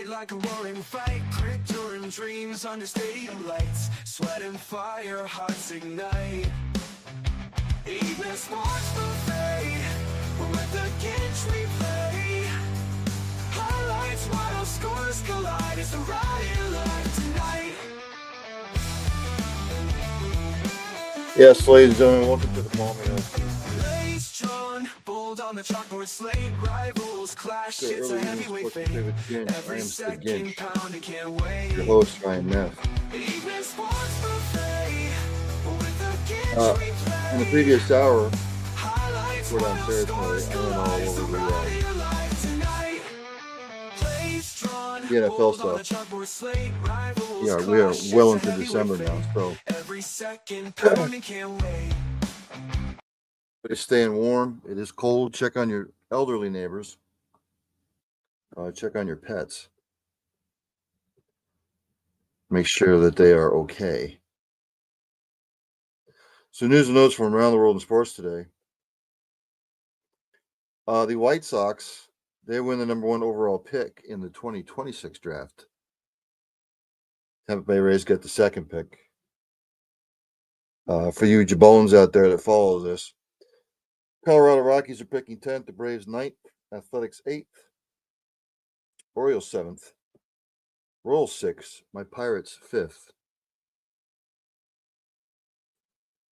fight like a roaring fight, glitter and dreams under stadium lights, sweat and fire, hearts ignite. Even sports buffet, with the Ginch replay. Highlights, wild scores collide, it's the riot live tonight. Yes, ladies and gentlemen, welcome to the Palm Blades drawn, bold on the chalkboard slate, rivals clash, it's a heavyweight fight. Every second pounding, can't wait. Your host, Ryan Neff. Even sports buffet, with the Ginch replay. In the previous hour, Highlights, we're wild downstairs scores today. I went all collide, it's the over riot live tonight. Blades drawn, the NFL bold on the stuff. chalkboard slate, rivals Yeah, we are clash, well it's a into December heavyweight now, fight. so Every second pounding, can't wait. it's staying warm. It is cold. Check on your elderly neighbors. Check on your pets. Make sure that they are okay. So, news and notes from around the world in sports today. The White Sox, they win the number 1 overall pick in the 2026 draft. Tampa Bay Rays get the second pick. For you jabones out there that follow this, Colorado Rockies are picking 10th, the Braves 9th, Athletics 8th, Orioles 7th, Royals 6th, my Pirates 5th.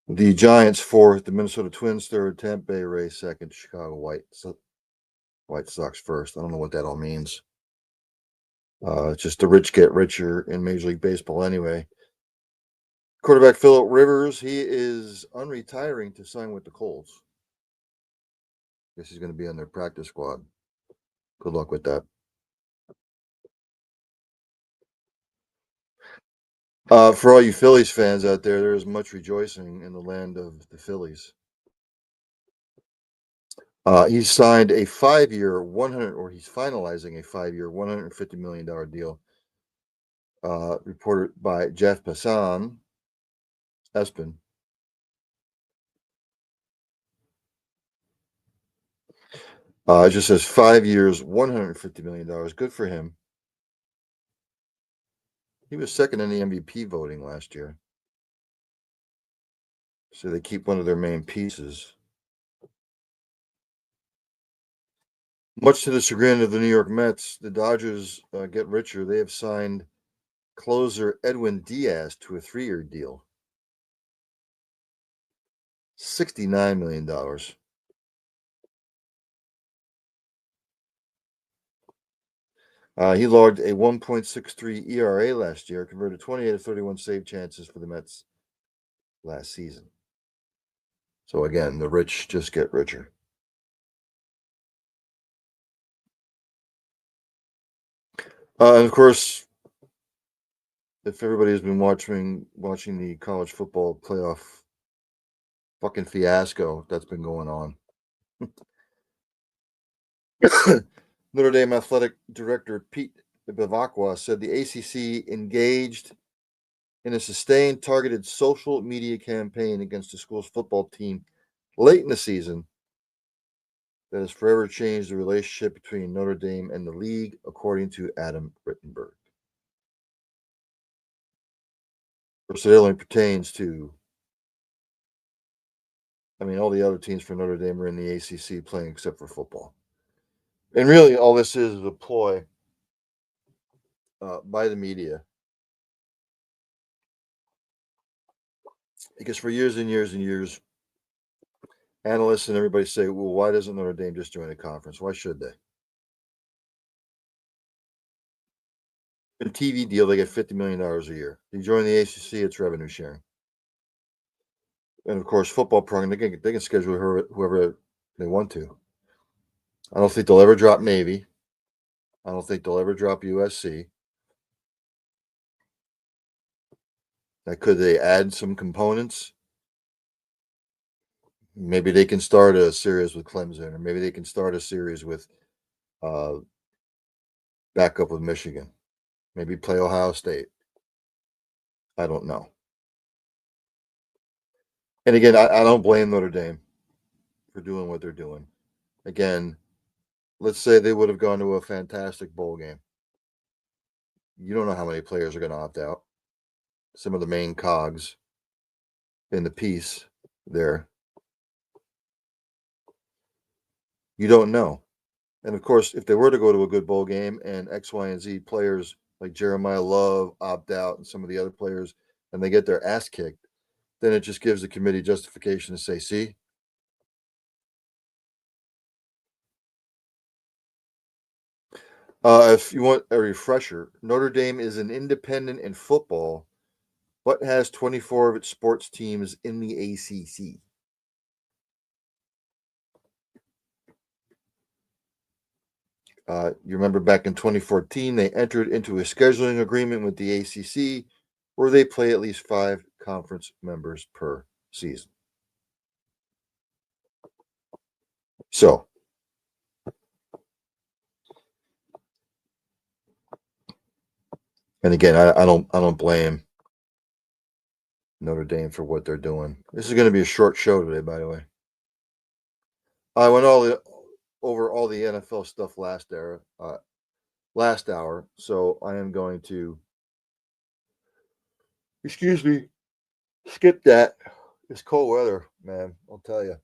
The Giants 4th, the Minnesota Twins 3rd, Tampa Bay Rays 2nd, Chicago White Sox 1st. I don't know what that all means. Just the rich get richer in Major League Baseball anyway. Quarterback Phillip Rivers, he is unretiring to sign with the Colts. Guess he's going to be on their practice squad. Good luck with that. For all you Phillies fans out there is much rejoicing in the land of the Phillies. He signed a 5-year, he's finalizing a 5-year, $150 million deal. Reported by Jeff Passan, Espin. It just says 5 years, $150 million. Good for him. He was second in the MVP voting last year. So they keep one of their main pieces. Much to the chagrin of the New York Mets, the Dodgers get richer. They have signed closer Edwin Diaz to a 3-year deal. $69 million. He logged a 1.63 ERA last year, converted 28 of 31 save chances for the Mets last season. So again, the rich just get richer. And of course, if everybody has been watching the college football playoff fucking fiasco that's been going on. Notre Dame athletic director Pete Bevacqua said the ACC engaged in a sustained targeted social media campaign against the school's football team late in the season that has forever changed the relationship between Notre Dame and the league, according to Adam Rittenberg. Of course, it only pertains to, all the other teams for Notre Dame are in the ACC playing except for football. And really, all this is a ploy by the media. Because for years and years and years, analysts and everybody say, well, why doesn't Notre Dame just join a conference? Why should they? In a TV deal, they get $50 million a year. You join the ACC, it's revenue sharing. And of course, football program, they can schedule whoever they want to. I don't think they'll ever drop Navy. I don't think they'll ever drop USC. Now, could they add some components? Maybe they can start a series with Clemson, or maybe they can start a series with backup with Michigan. Maybe play Ohio State. I don't know. And again, I don't blame Notre Dame for doing what they're doing. Again, let's say they would have gone to a fantastic bowl game. you don't know how many players are going to opt out. Some of the main cogs in the piece there, you don't know. And of course, if they were to go to a good bowl game and X, Y, and Z players like Jeremiah Love opt out and some of the other players, and they get their ass kicked, then it just gives the committee justification to say, see, if you want a refresher, Notre Dame is an independent in football, but has 24 of its sports teams in the ACC. You remember back in 2014, they entered into a scheduling agreement with the ACC where they play at least 5 conference members per season. So, and again, I don't blame Notre Dame for what they're doing. This is going to be a short show today, by the way. I went over all the NFL stuff last hour, so I am going to, excuse me, skip that. It's cold weather, man. I'll tell you.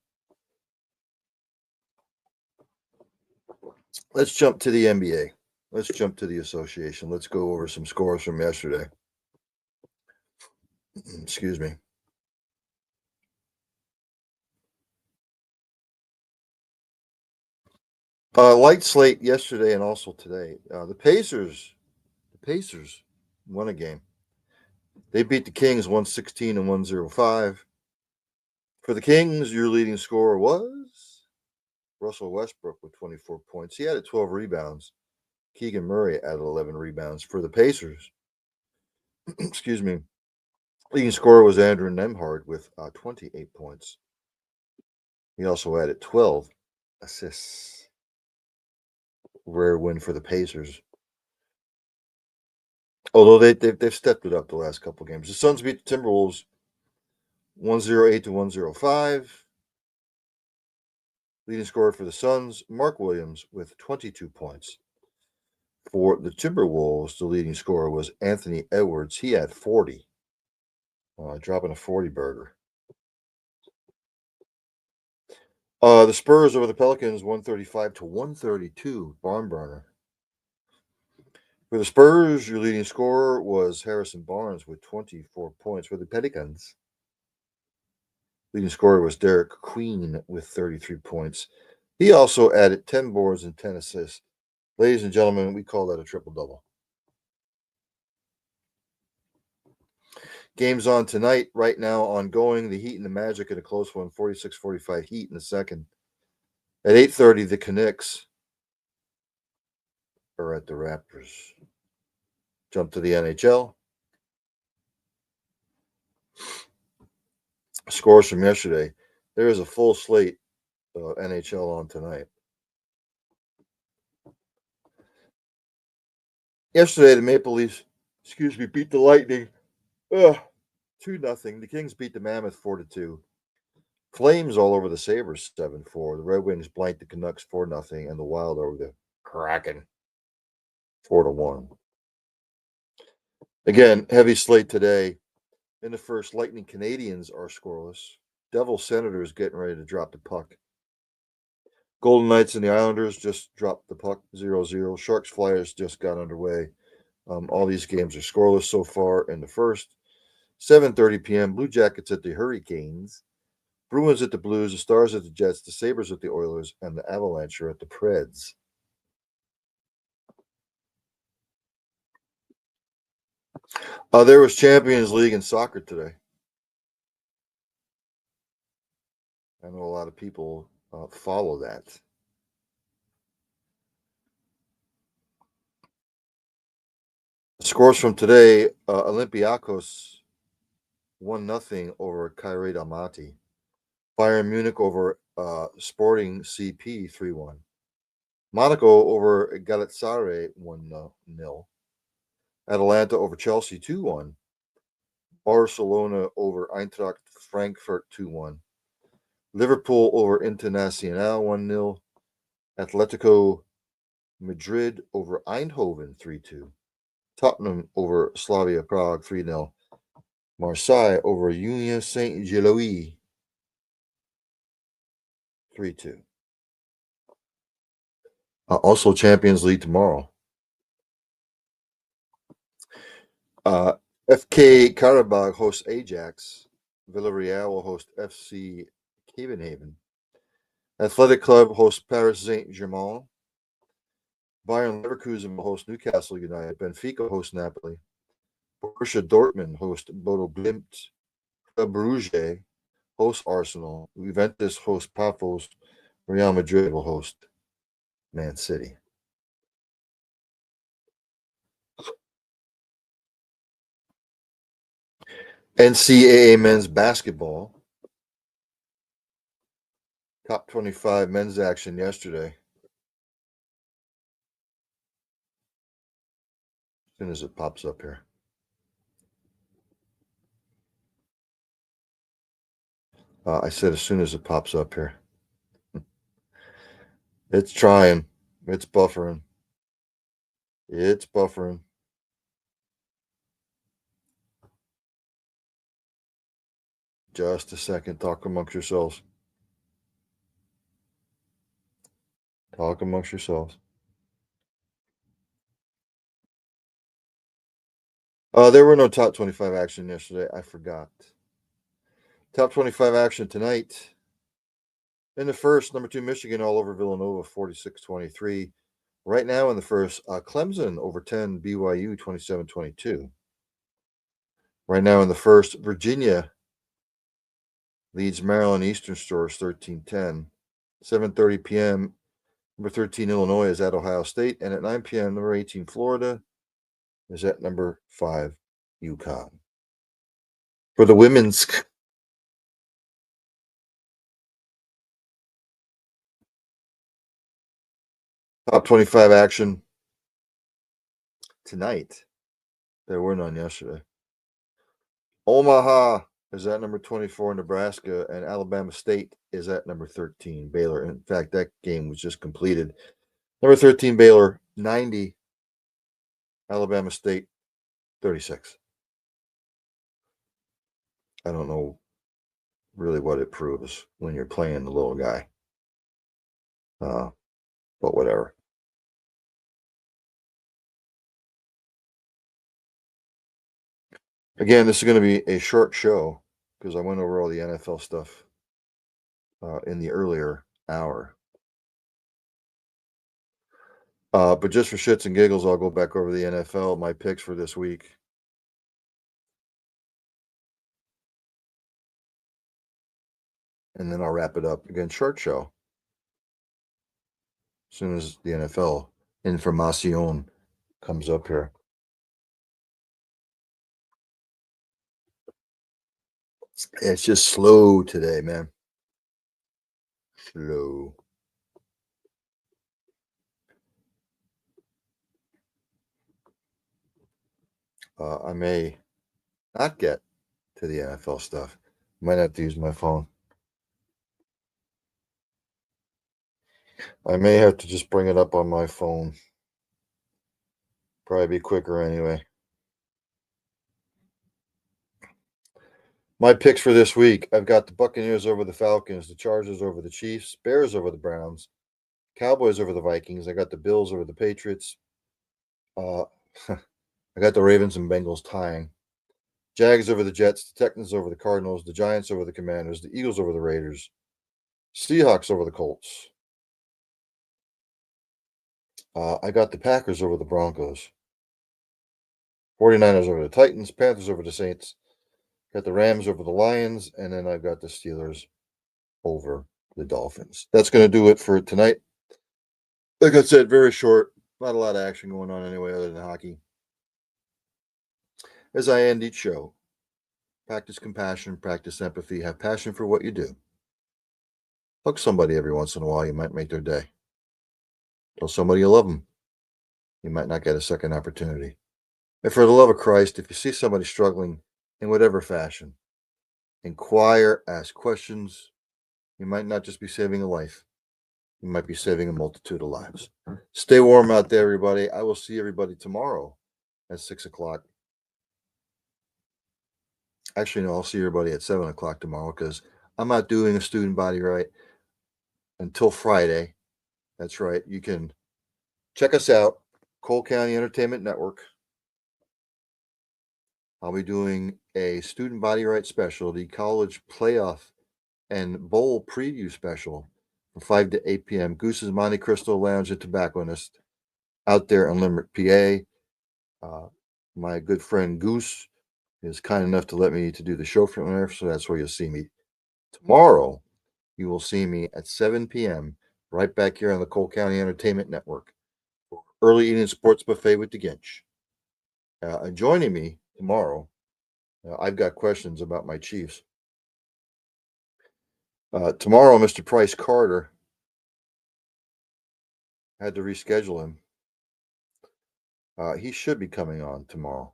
Let's jump to the NBA. Let's jump to the association. Let's go over some scores from yesterday. Excuse me. Light slate yesterday and also today. The Pacers won a game. They beat the Kings 116 and 105. For the Kings, your leading scorer was Russell Westbrook with 24 points. He had 12 rebounds. Keegan Murray added 11 rebounds. For the Pacers, excuse me, leading scorer was Andrew Nembhard with 28 points. He also added 12 assists. Rare win for the Pacers. Although they've stepped it up the last couple games. The Suns beat the Timberwolves 108 to 105. Leading scorer for the Suns, Mark Williams with 22 points. For the Timberwolves, the leading scorer was Anthony Edwards. He had 40, dropping a 40 burger. The Spurs over the Pelicans 135 to 132, barn burner. For the Spurs, your leading scorer was Harrison Barnes with 24 points. For the Pelicans, leading scorer was Derek Queen with 33 points. He also added 10 boards and 10 assists. Ladies and gentlemen, we call that a triple-double. Games on tonight, right now ongoing. The Heat and the Magic in a close one, 46-45 Heat in the second. At 8:30, the Canucks are at the Raptors. Jump to the NHL. Scores from yesterday. There is a full slate of NHL on tonight. Yesterday, the Maple Leafs, beat the Lightning 2-0. The Kings beat the Mammoth 4-2. Flames all over the Sabres 7-4. The Red Wings blanked the Canucks 4-0, and the Wild over the Kraken 4-1. Again, heavy slate today. In the first, Lightning Canadians are scoreless. Devil Senators getting ready to drop the puck. Golden Knights and the Islanders just dropped the puck 0-0. Sharks Flyers just got underway. All these games are scoreless so far in the first. 7:30 p.m. Blue Jackets at the Hurricanes. Bruins at the Blues. The Stars at the Jets. The Sabres at the Oilers. And the Avalanche are at the Preds. There was Champions League in soccer today. I know a lot of people follow that. Scores from today: Olympiacos 1-0 over Kairat Almaty. Bayern Munich over Sporting CP 3-1. Monaco over Galatasaray 1-0. Atalanta over Chelsea 2-1. Barcelona over Eintracht Frankfurt 2-1. Liverpool over Internacional 1-0. Atletico Madrid over Eindhoven 3-2. Tottenham over Slavia Prague 3-0. Marseille over Union Saint-Gilloise 3-2. Also Champions League tomorrow. FK Karabakh hosts Ajax. Villarreal will host FC Copenhagen. Athletic Club hosts Paris Saint-Germain. Bayern Leverkusen will host Newcastle United. Benfica hosts Napoli. Borussia Dortmund hosts Bodo Glimt. Club Brugge hosts Arsenal. Juventus hosts Pafos. Real Madrid will host Man City. NCAA men's basketball. Top 25 men's action yesterday. As soon as it pops up here. I said as soon as it pops up here. It's trying. It's buffering. It's buffering. Just a second. Talk amongst yourselves. Talk amongst yourselves. There were no top 25 action yesterday. I forgot. Top 25 action tonight. In the first, number 2 Michigan all over Villanova 46-23. Right now in the first, Clemson over 10 BYU 27-22. Right now in the first, Virginia leads Maryland Eastern Stars 13-10. 7:30 p.m. Number 13 Illinois is at Ohio State, and at 9 p.m. number 18 Florida is at number 5 UConn. For the women's top 25 action tonight, there were none yesterday. Omaha is at number 24 Nebraska, and Alabama State is at number 13 Baylor. In fact, that game was just completed. Number 13 Baylor 90, Alabama State 36. I don't know really what it proves when you're playing the little guy, but whatever. Again, this is going to be a short show because I went over all the NFL stuff in the earlier hour. But just for shits and giggles, I'll go back over the NFL, my picks for this week. And then I'll wrap it up. Again, short show. As soon as the NFL information comes up here. It's just slow today, man. Slow. I may not get to the NFL stuff. Might have to use my phone. I may have to just bring it up on my phone. Probably be quicker anyway. My picks for this week, I've got the Buccaneers over the Falcons, the Chargers over the Chiefs, Bears over the Browns, Cowboys over the Vikings. I got the Bills over the Patriots. I got the Ravens and Bengals tying. Jags over the Jets, the Texans over the Cardinals, the Giants over the Commanders, the Eagles over the Raiders, Seahawks over the Colts. I got the Packers over the Broncos. 49ers over the Titans, Panthers over the Saints, got the Rams over the Lions, and then I've got the Steelers over the Dolphins. That's going to do it for tonight. Like I said, very short. Not a lot of action going on anyway other than hockey. As I end each show, practice compassion, practice empathy, have passion for what you do. Hug somebody every once in a while. You might make their day. Tell somebody you love them. You might not get a second opportunity. And for the love of Christ, if you see somebody struggling in whatever fashion, inquire, ask questions. You might not just be saving a life. You might be saving a multitude of lives. Stay warm out there, everybody. I will see everybody tomorrow at 6 o'clock. Actually, no, I'll see everybody at 7 o'clock tomorrow because I'm not doing a student body right until Friday. That's right. You can check us out, Cole County Entertainment Network. I'll be doing a student body right special, the college playoff and bowl preview special from 5 to 8 p.m. Goose's Monte Cristo Lounge and Tobacconist out there in Limerick, PA. My good friend Goose is kind enough to let me to do the show from there, so that's where you'll see me. Tomorrow, you will see me at 7 p.m. right back here on the Cole County Entertainment Network for Early Eating Sports Buffet with the Ginch. And joining me tomorrow, I've got questions about my Chiefs. Tomorrow, Mr. Price Carter had to reschedule him. He should be coming on tomorrow.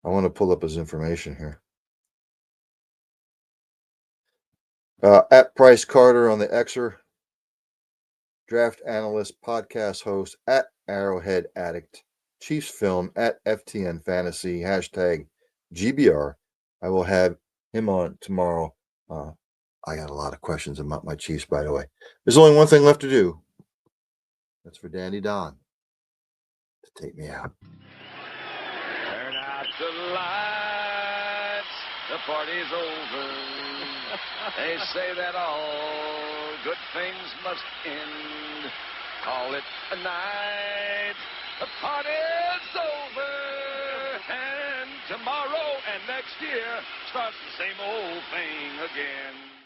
I want to pull up his information here. At Price Carter on the Xer, draft analyst, podcast host at Arrowhead Addict, Chiefs Film at FTN Fantasy, hashtag GBR. I will have him on tomorrow. I got a lot of questions about my Chiefs, by the way. There's only one thing left to do. That's for Danny Don to take me out. Turn out the lights, the party's over. They say that all good things must end. Call it a night, the party's over. And tomorrow and next year starts the same old thing again.